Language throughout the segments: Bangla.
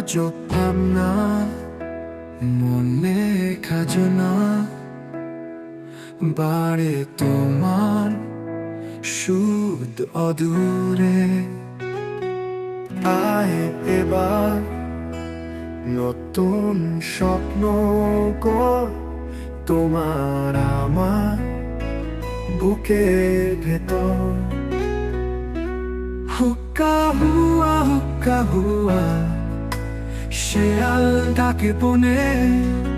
আজ ভাবনা মনে খাজনা বাড়ে তোমার সুদ অদূরে। আয় এবার নতুন স্বপ্ন কর, তোমার আমার বুকের ভেতর। হুক্কা হুয়া শেয়াল ডাকে বনে,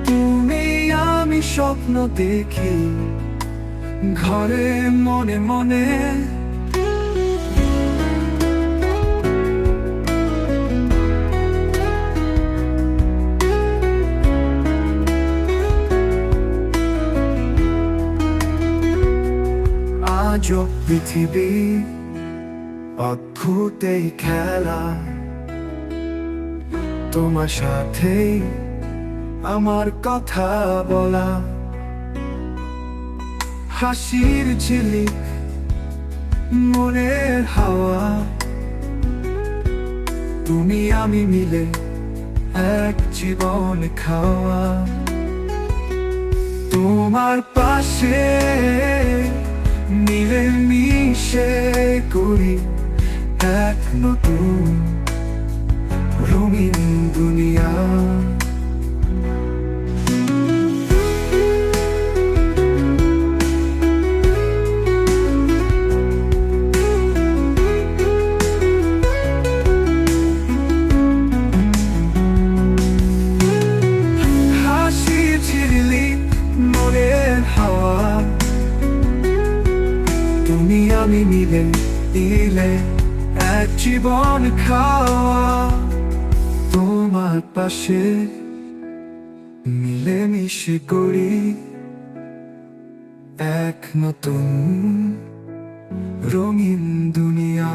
তুমি আমি স্বপ্ন দেখি ঘরে মনে মনে। আজও পৃথিবী অদ্ভুত এই খেলা, তোমার সাথেই আমার কথা বলা। হাসির ঝিলিক মনের হাওয়া, তুমি আমি মিলে এক জীবন খাওয়া। তোমার পাশে মিলে মিশে করি এক নতুন রঙিন দুনিয়া। হাসির ঝিলিক মনের হাওয়া, তুমি আমি মিলে দিলে এক জীবন খাওয়া। তোমার পাশে মিলে মিশে করি এক নতুন রঙিন দুনিয়া।